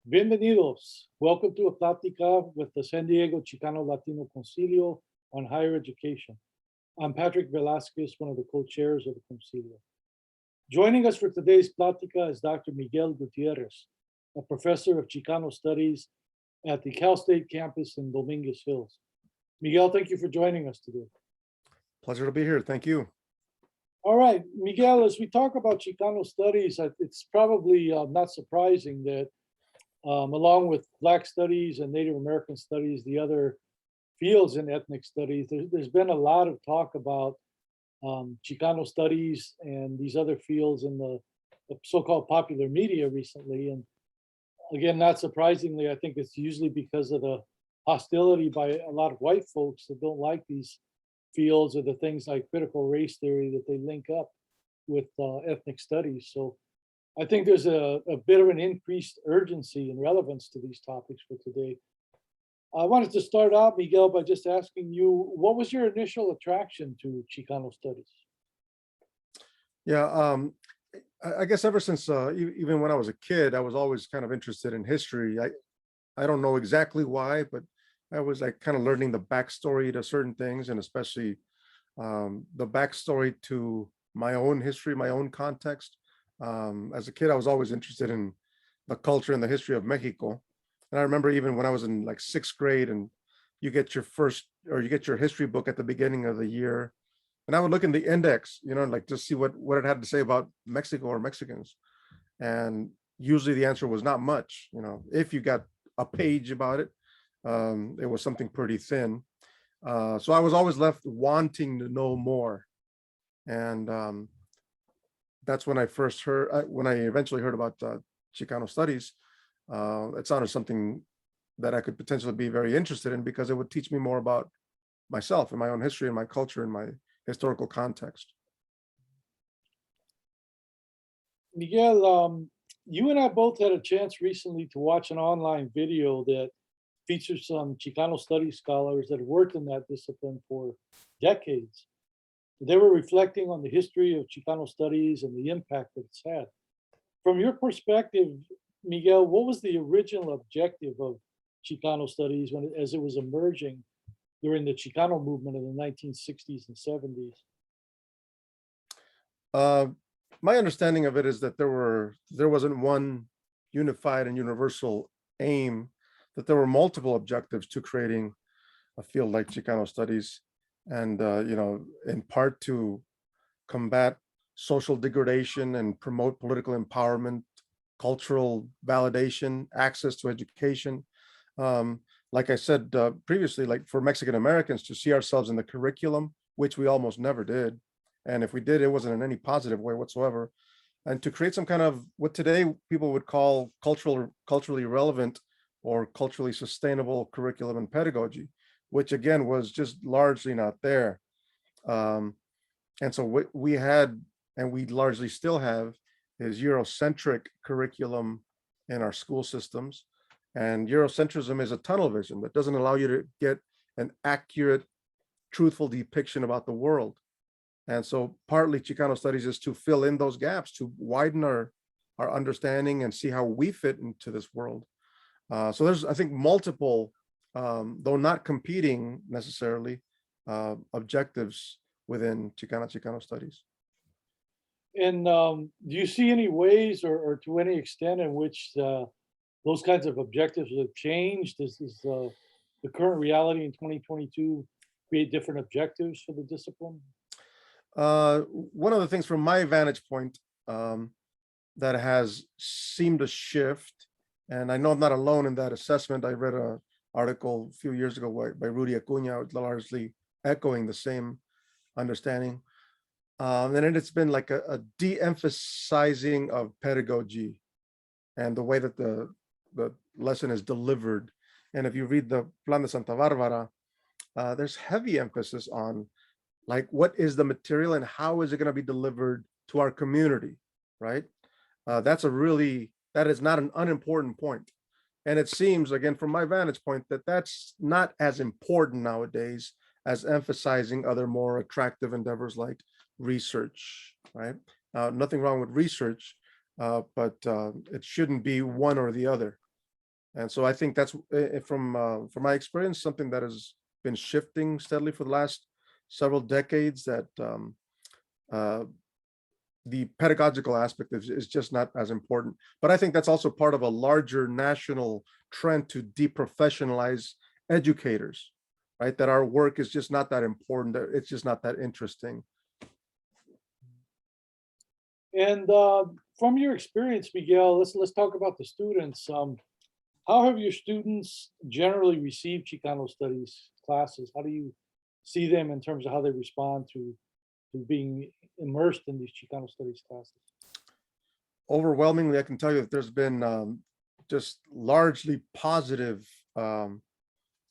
Bienvenidos. Welcome to a plática with the San Diego Chicano Latino Concilio on higher education. I'm Patrick Velasquez, one of the co-chairs of the Concilio. Joining us for today's plática is Dr. Miguel Gutierrez, a professor of Chicano Studies at the Cal State campus in Dominguez Hills. Miguel, thank you for joining us today. Pleasure to be here. Thank you. All right, Miguel, as we talk about Chicano Studies, it's probably not surprising that along with Black studies and Native American studies, the other fields in ethnic studies, there's been a lot of talk about Chicano studies and these other fields in the so-called popular media recently. And again, not surprisingly, I think it's usually because of the hostility by a lot of white folks that don't like these fields or the things like critical race theory that they link up with ethnic studies. So I think there's a bit of an increased urgency and relevance to these topics for today. I wanted to start out, Miguel, by just asking you, what was your initial attraction to Chicano studies? Yeah, I guess ever since even when I was a kid, I was always kind of interested in history. I don't know exactly why, but I was like kind of learning the backstory to certain things, and especially the backstory to my own history, my own context. As a kid, I was always interested in the culture and the history of Mexico. And I remember even when I was in like sixth grade, and you get you get your history book at the beginning of the year, and I would look in the index, like to see what it had to say about Mexico or Mexicans. And usually the answer was not much. If you got a page about it, it was something pretty thin. So I was always left wanting to know more. And that's when I first heard, when I eventually heard about Chicano studies. It sounded something that I could potentially be very interested in because it would teach me more about myself and my own history and my culture and my historical context. Miguel, you and I both had a chance recently to watch an online video that features some Chicano studies scholars that have worked in that discipline for decades. They were reflecting on the history of Chicano studies and the impact that it's had. From your perspective, Miguel, what was the original objective of Chicano studies as it was emerging during the Chicano movement in the 1960s and 70s? My understanding of it is that there wasn't one unified and universal aim, that there were multiple objectives to creating a field like Chicano studies, and in part to combat social degradation and promote political empowerment, cultural validation, access to education. Like I said previously, like for Mexican Americans to see ourselves in the curriculum, which we almost never did. And if we did, it wasn't in any positive way whatsoever. And to create some kind of what today people would call culturally relevant or culturally sustainable curriculum and pedagogy, which again was just largely not there. And so what we had, and we largely still have, is Eurocentric curriculum in our school systems. And Eurocentrism is a tunnel vision that doesn't allow you to get an accurate, truthful depiction about the world. And so partly Chicano studies is to fill in those gaps, to widen our understanding and see how we fit into this world. So there's, I think, multiple, though not competing necessarily, objectives within Chicano studies. And do you see any ways or to any extent in which those kinds of objectives have changed? Does the current reality in 2022 create different objectives for the discipline? One of the things from my vantage point that has seemed to shift, and I know I'm not alone in that assessment. I read an article a few years ago by Rudy Acuna, largely echoing the same understanding. And it's been like a de-emphasizing of pedagogy and the way that the lesson is delivered. And if you read the Plan de Santa Barbara, there's heavy emphasis on like what is the material and how is it going to be delivered to our community, right? That is not an unimportant point. And it seems, again, from my vantage point, that that's not as important nowadays as emphasizing other more attractive endeavors like research, right? Nothing wrong with research, but it shouldn't be one or the other. And so I think that's from my experience, something that has been shifting steadily for the last several decades, that uh, the pedagogical aspect is just not as important. But I think that's also part of a larger national trend to deprofessionalize educators, right? That our work is just not that important, that it's just not that interesting. And from your experience, Miguel, let's talk about the students. How have your students generally received Chicano studies classes? How do you see them in terms of how they respond to being immersed in these Chicano studies classes? Overwhelmingly, I can tell you that there's been just largely positive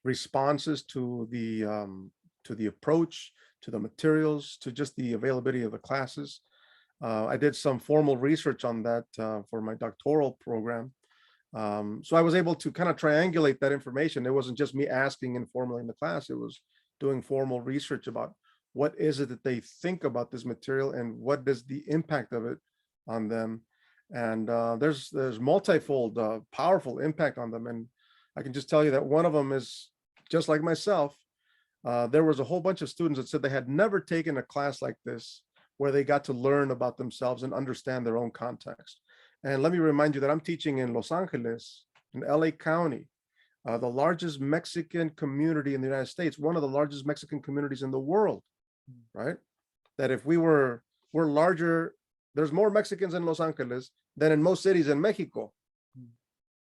responses to the approach, to the materials, to just the availability of the classes. I did some formal research on that for my doctoral program. So I was able to kind of triangulate that information. It wasn't just me asking informally in the class, it was doing formal research about what is it that they think about this material and what is the impact of it on them. And there's multifold powerful impact on them. And I can just tell you that one of them is just like myself. There was a whole bunch of students that said they had never taken a class like this, where they got to learn about themselves and understand their own context. And let me remind you that I'm teaching in Los Angeles, in LA County, the largest Mexican community in the United States, one of the largest Mexican communities in the world, right? That if we're larger, there's more Mexicans in Los Angeles than in most cities in Mexico.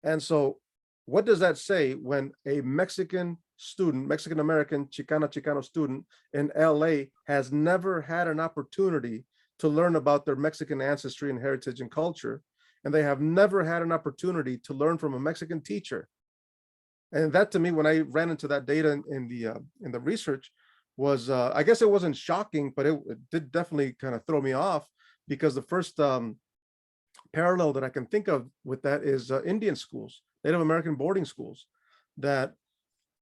And so what does that say when a Mexican student, Mexican American, Chicano student in LA has never had an opportunity to learn about their Mexican ancestry and heritage and culture, and they have never had an opportunity to learn from a Mexican teacher? And that, to me, when I ran into that data in the research, was I guess it wasn't shocking, but it did definitely kind of throw me off, because the first parallel that I can think of with that is Indian schools, Native American boarding schools, that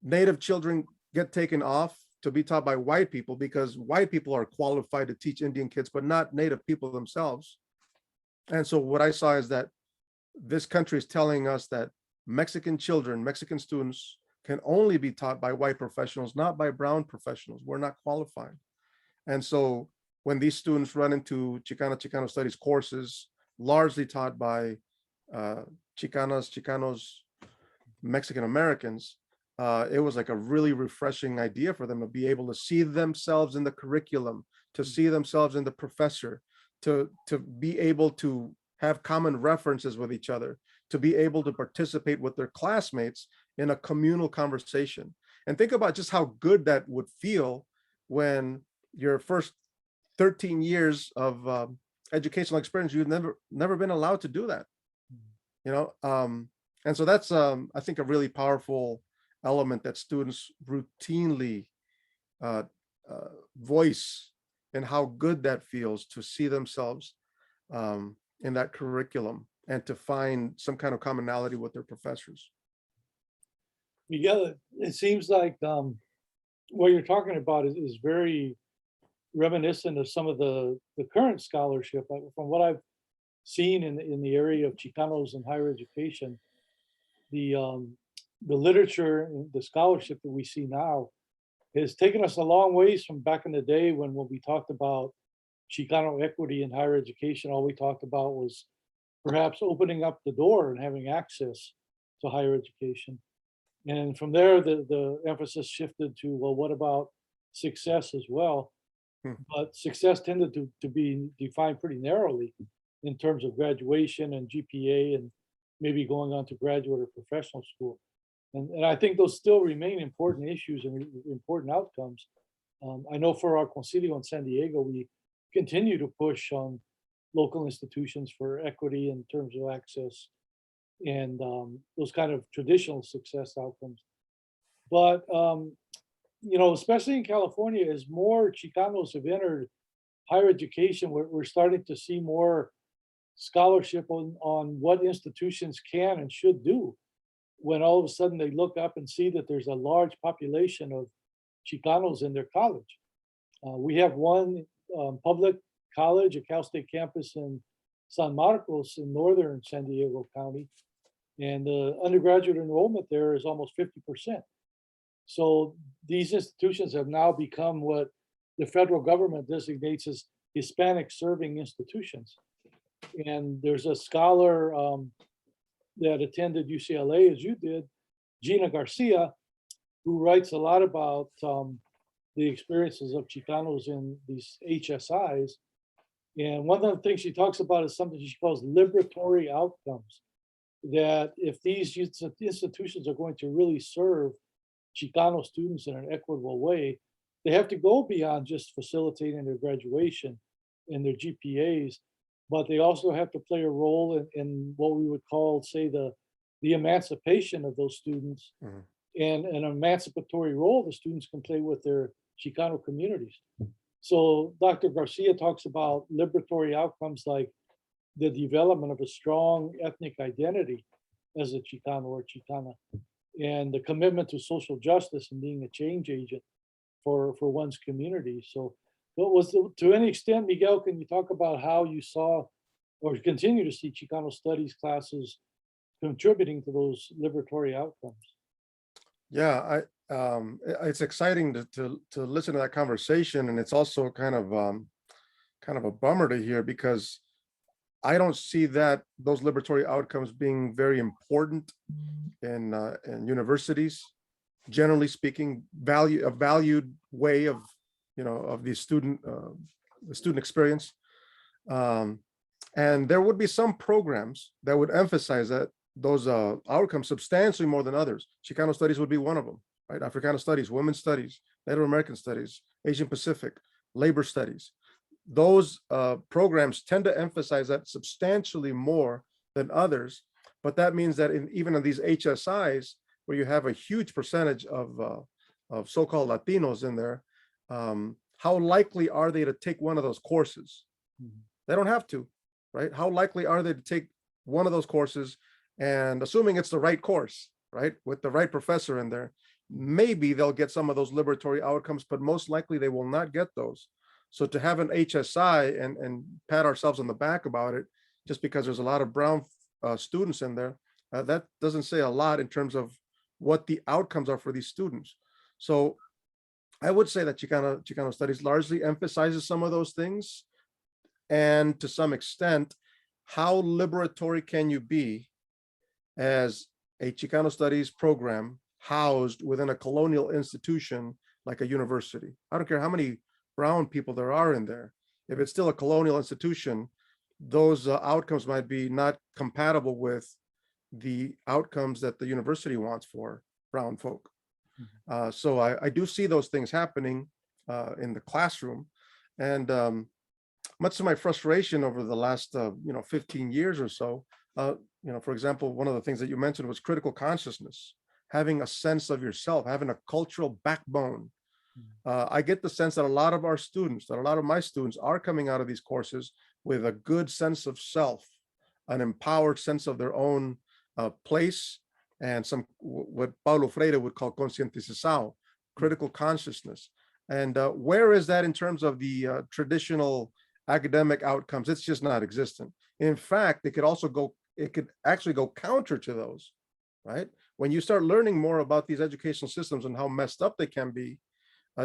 Native children get taken off to be taught by white people because white people are qualified to teach Indian kids, but not Native people themselves. And so what I saw is that this country is telling us that Mexican children, Mexican students can only be taught by white professionals, not by brown professionals. We're not qualified. And so when these students run into Chicano Studies courses, largely taught by Chicanos, Mexican Americans, it was like a really refreshing idea for them to be able to see themselves in the curriculum, to see themselves in the professor, to be able to have common references with each other, to be able to participate with their classmates in a communal conversation. And think about just how good that would feel when your first 13 years of educational experience, you've never been allowed to do that, you know? And so that's, I think, a really powerful element that students routinely voice, and how good that feels to see themselves in that curriculum and to find some kind of commonality with their professors. Miguel, it seems like what you're talking about is very reminiscent of some of the current scholarship. From what I've seen in the area of Chicanos in higher education, the literature and the scholarship that we see now has taken us a long ways from back in the day when we talked about Chicano equity in higher education. All we talked about was perhaps opening up the door and having access to higher education. And from there, the emphasis shifted to, well, what about success as well? But success tended to be defined pretty narrowly in terms of graduation and GPA and maybe going on to graduate or professional school. And I think those still remain important issues and important outcomes. I know for our Concilio in San Diego, we continue to push on local institutions for equity in terms of access and those kind of traditional success outcomes. But you know, especially in California, as more Chicanos have entered higher education, we're starting to see more scholarship on what institutions can and should do when all of a sudden they look up and see that there's a large population of Chicanos in their college. We have one public college, a Cal State campus in San Marcos in northern San Diego County, And the undergraduate enrollment there is almost 50%. So these institutions have now become what the federal government designates as Hispanic serving institutions. And there's a scholar that attended UCLA, as you did, Gina Garcia, who writes a lot about the experiences of Chicanos in these HSIs. And one of the things she talks about is something she calls liberatory outcomes. That if these institutions are going to really serve Chicano students in an equitable way, they have to go beyond just facilitating their graduation and their GPAs, but they also have to play a role in what we would call, say, the emancipation of those students, Mhm. and an emancipatory role the students can play with their Chicano communities. So Dr. Garcia talks about liberatory outcomes like the development of a strong ethnic identity as a Chicano or Chicana, and the commitment to social justice and being a change agent for one's community. So, to any extent, Miguel, can you talk about how you saw or continue to see Chicano studies classes contributing to those liberatory outcomes? Yeah, it's exciting to listen to that conversation, and it's also kind of a bummer to hear because I don't see that those liberatory outcomes being very important in universities. Generally speaking, a valued way of of the student experience. Um, and there would be some programs that would emphasize that those outcomes substantially more than others. Chicano studies would be one of them, right? Africana studies, women's studies, Native American studies, Asian Pacific, labor studies. Those programs tend to emphasize that substantially more than others. But that means that even in these HSIs, where you have a huge percentage of so-called Latinos in there, how likely are they to take one of those courses? They don't have to, right? How likely are they to take one of those courses, and assuming it's the right course, right, with the right professor in there, maybe they'll get some of those liberatory outcomes, but most likely they will not get those. So to have an HSI and pat ourselves on the back about it, just because there's a lot of brown students in there, that doesn't say a lot in terms of what the outcomes are for these students. So I would say that Chicano studies largely emphasizes some of those things. And to some extent, how liberatory can you be as a Chicano studies program housed within a colonial institution like a university? I don't care how many brown people there are in there. If it's still a colonial institution, those outcomes might be not compatible with the outcomes that the university wants for brown folk. So I do see those things happening in the classroom. And much to my frustration over the last 15 years or so, for example, one of the things that you mentioned was critical consciousness, having a sense of yourself, having a cultural backbone. I get the sense that a lot of my students are coming out of these courses with a good sense of self, an empowered sense of their own place, and what Paulo Freire would call conscientização, critical consciousness. And where is that in terms of the traditional academic outcomes? It's just not existent. In fact, it could actually go counter to those, right? When you start learning more about these educational systems and how messed up they can be,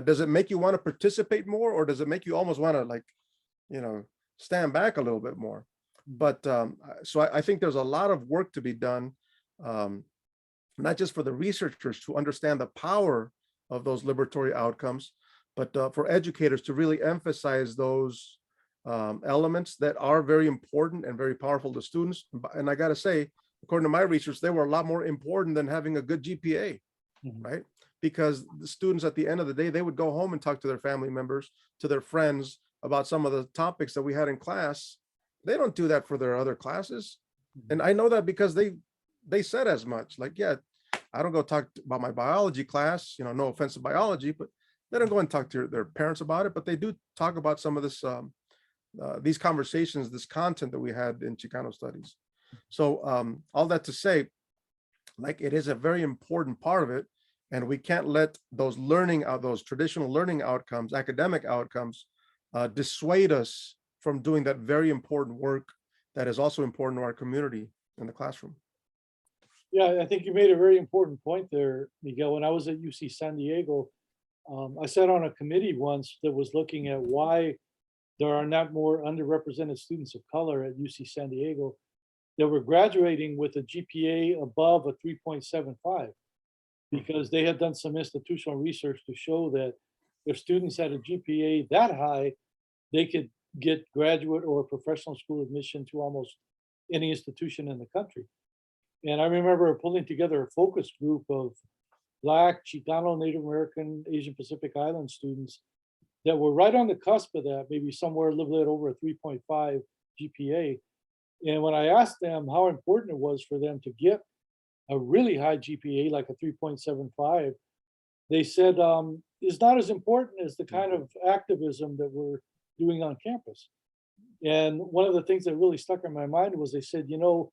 does it make you want to participate more, or does it make you almost want to stand back a little bit more? But so I think there's a lot of work to be done, not just for the researchers to understand the power of those liberatory outcomes, but for educators to really emphasize those elements that are very important and very powerful to students. And I got to say, according to my research, they were a lot more important than having a good GPA, right? Because the students at the end of the day, they would go home and talk to their family members, to their friends about some of the topics that we had in class. They don't do that for their other classes. And I know that because they said as much. Like, yeah, I don't go talk about my biology class, no offense to biology, but they don't go and talk to their parents about it, but they do talk about some of this, these conversations, this content that we had in Chicano studies. So all that to say, like, it is a very important part of it. And we can't let those traditional learning outcomes, academic outcomes, dissuade us from doing that very important work that is also important to our community in the classroom. Yeah, I think you made a very important point there, Miguel. When I was at UC San Diego, I sat on a committee once that was looking at why there are not more underrepresented students of color at UC San Diego that were graduating with a GPA above a 3.75, because they had done some institutional research to show that if students had a GPA that high, they could get graduate or professional school admission to almost any institution in the country. And I remember pulling together a focus group of Black, Chicano, Native American, Asian Pacific Island students that were right on the cusp of that, maybe somewhere a little bit over a 3.5 GPA. And when I asked them how important it was for them to get a really high GPA, like a 3.75, they said it's not as important as the kind of activism that we're doing on campus. And one of the things that really stuck in my mind was they said, you know,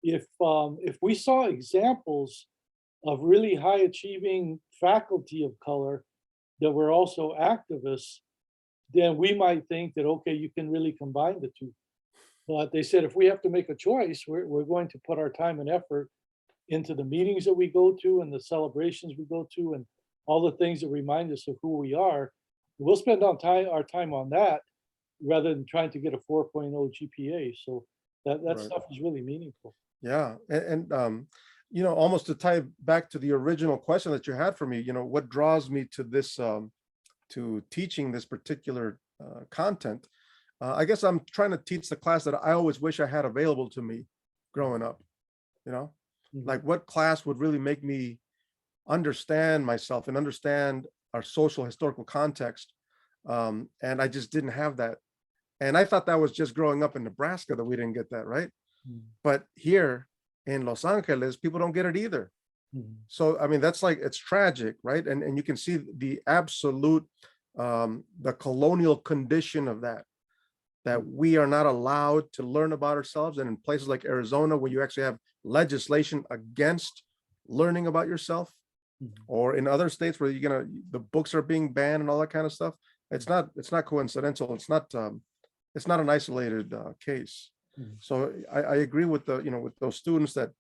if we saw examples of really high achieving faculty of color that were also activists, then we might think that, okay, you can really combine the two. But they said, if we have to make a choice, we're going to put our time and effort into the meetings that we go to and the celebrations we go to and all the things that remind us of who we are. We'll spend our time on that rather than trying to get a 4.0 GPA. So that Right. stuff is really meaningful. Yeah, you know, almost to tie back to the original question that you had for me, you know, what draws me to this, to teaching this particular content, I guess I'm trying to teach the class that I always wish I had available to me growing up, you know, Mhm. like what class would really make me understand myself and understand our social historical context. And I just didn't have that. And I thought that was just growing up in Nebraska that we didn't get that, right? Mhm. But here in Los Angeles, people don't get it either. Mhm. So, I mean, that's like, it's tragic, right? And you can see the absolute, the colonial condition of that we are not allowed to learn about ourselves. And in places like Arizona, where you actually have legislation against learning about yourself, Mhm. or in other states where the books are being banned and all that kind of stuff. It's not coincidental. It's not an isolated case. Mhm. So I agree with with those students that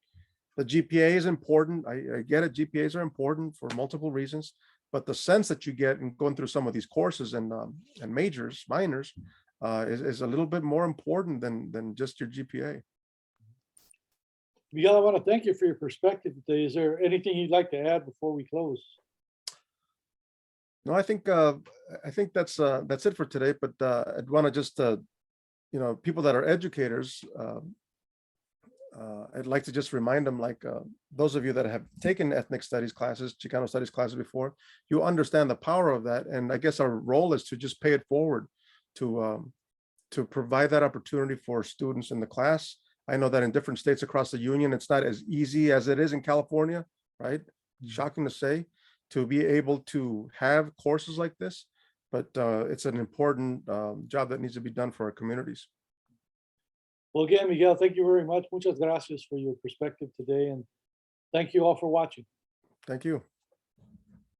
the GPA is important. I get it. GPAs are important for multiple reasons, but the sense that you get in going through some of these courses and majors, minors, is a little bit more important than just your GPA. Miguel, I want to thank you for your perspective today. Is there anything you'd like to add before we close? No, I think that's it for today. But I'd want to just people that are educators, I'd like to just remind them, like those of you that have taken ethnic studies classes, Chicano studies classes before, you understand the power of that. And I guess our role is to just pay it forward, to provide that opportunity for students in the class. I know that in different states across the union, it's not as easy as it is in California, right? Shocking to say, to be able to have courses like this, but it's an important job that needs to be done for our communities. Well, again, Miguel, thank you very much. Muchas gracias for your perspective today. And thank you all for watching. Thank you.